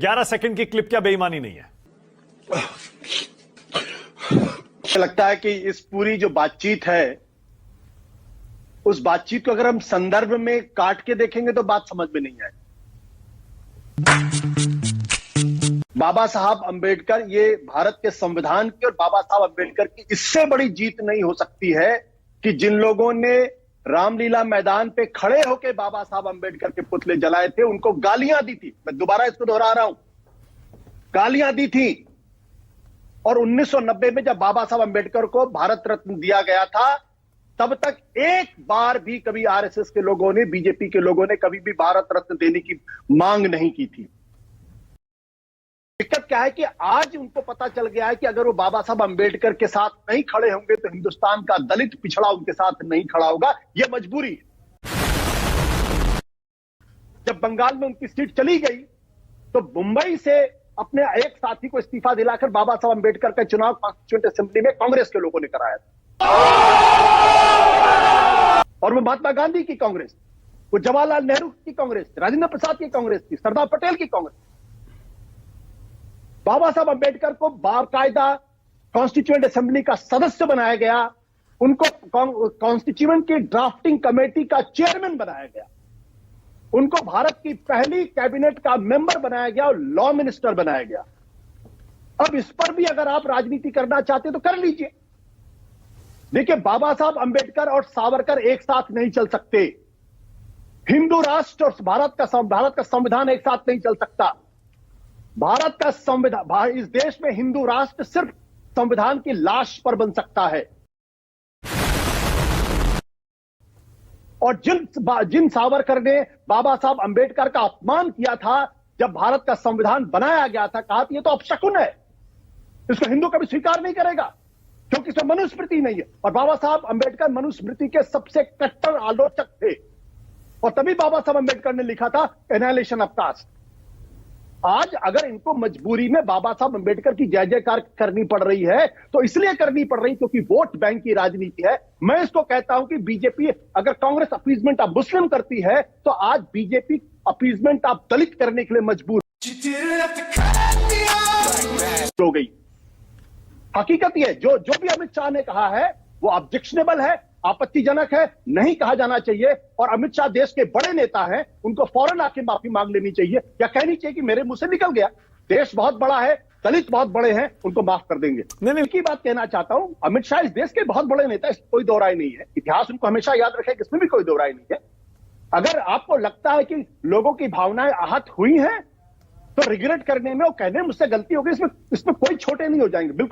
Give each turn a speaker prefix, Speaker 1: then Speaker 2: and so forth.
Speaker 1: 11 second की clip क्या बेईमानी नहीं है?
Speaker 2: लगता है कि इस पूरी जो बातचीत है, उस बातचीत को अगर हम संदर्भ में काट के देखेंगे तो बात समझ में नहीं आए। बाबा साहब अंबेडकर, ये भारत के संविधान की और बाबा साहब अंबेडकर की इससे बड़ी जीत नहीं हो सकती है कि जिन लोगों ने रामलीला मैदान पे खड़े होकर बाबा साहब अंबेडकर के पुतले जलाए थे, उनको गालियां दी थी। मैं दोबारा इसको दोहरा रहा हूं, गालियां दी थी। और 1990 में जब बाबा साहब अंबेडकर को भारत रत्न दिया गया था, तब तक एक बार भी कभी आरएसएस के लोगों ने, बीजेपी के लोगों ने कभी भी भारत रत्न देने की मांग नहीं की थी। दिक्कत क्या है कि आज उनको पता चल गया है कि अगर वो बाबा साहब अंबेडकर के साथ नहीं खड़े होंगे तो हिंदुस्तान का दलित पिछड़ा उनके साथ नहीं खड़ा होगा। यह मजबूरी है। जब बंगाल में उनकी सीट चली गई तो मुंबई से अपने एक साथी को इस्तीफा दिलाकर बाबा साहब अंबेडकर का चुनाव कॉन्स्टिट्यूएंट असेंबली में कांग्रेस के लोगों ने कराया था। और वो महात्मा गांधी की कांग्रेस, वो जवाहरलाल नेहरू की कांग्रेस, राजेंद्र प्रसाद की कांग्रेस थी, सरदार पटेल की कांग्रेस। बाबा साहब अंबेडकर को बाकायदा कॉन्स्टिट्यूएंट असेंबली का सदस्य बनाया गया, उनको कॉन्स्टिट्यूएंट की ड्राफ्टिंग कमेटी का चेयरमैन बनाया गया, उनको भारत की पहली कैबिनेट का मेंबर बनाया गया और लॉ मिनिस्टर बनाया गया। अब इस पर भी अगर आप राजनीति करना चाहते तो कर लीजिए। देखिए, बाबा साहब अंबेडकर और सावरकर एक साथ नहीं चल सकते। हिंदू राष्ट्र और भारत का संविधान एक साथ नहीं चल सकता। भारत का संविधान, इस देश में हिंदू राष्ट्र सिर्फ संविधान की लाश पर बन सकता है। और जिन सावरकर ने बाबा साहब अंबेडकर का अपमान किया था जब भारत का संविधान बनाया गया था, कहा ये तो अपशकुन है, इसको हिंदू कभी स्वीकार नहीं करेगा क्योंकि इसमें मनुस्मृति नहीं है। और बाबा साहब अंबेडकर मनुस्मृति के सबसे कट्टर आलोचक थे और तभी बाबा साहब अंबेडकर ने लिखा था एनालिशन ऑफ कास्ट। आज अगर इनको मजबूरी में बाबा साहब अंबेडकर की जय जयकार करनी पड़ रही है तो इसलिए करनी पड़ रही क्योंकि वोट बैंक की राजनीति है। मैं इसको कहता हूं कि बीजेपी, अगर कांग्रेस अपीजमेंट ऑफ मुस्लिम करती है तो आज बीजेपी अपीजमेंट ऑफ दलित करने के लिए मजबूर हो गई। हकीकत यह, जो भी अमित शाह ने कहा है वो ऑब्जेक्शनेबल है, आपत्तिजनक है, नहीं कहा जाना चाहिए। और अमित शाह देश के बड़े नेता हैं, उनको फौरन आके माफी मांग लेनी चाहिए या कहनी चाहिए कि मेरे मुंह से निकल गया, देश बहुत बड़ा है, दलित बहुत बड़े हैं, उनको माफ कर देंगे। नहीं, की बात कहना चाहता हूं, अमित शाह इस देश के बहुत बड़े नेता, इसमें कोई दो राय नहीं है। इतिहास उनको हमेशा याद रखेगा, इसमें भी कोई दो राय नहीं है। अगर आपको लगता है कि लोगों की भावनाएं आहत हुई हैं तो रिग्रेट करने में और कहने में मुझसे गलती हो गई, इसमें कोई छोटे नहीं हो जाएंगे। बिल्कुल।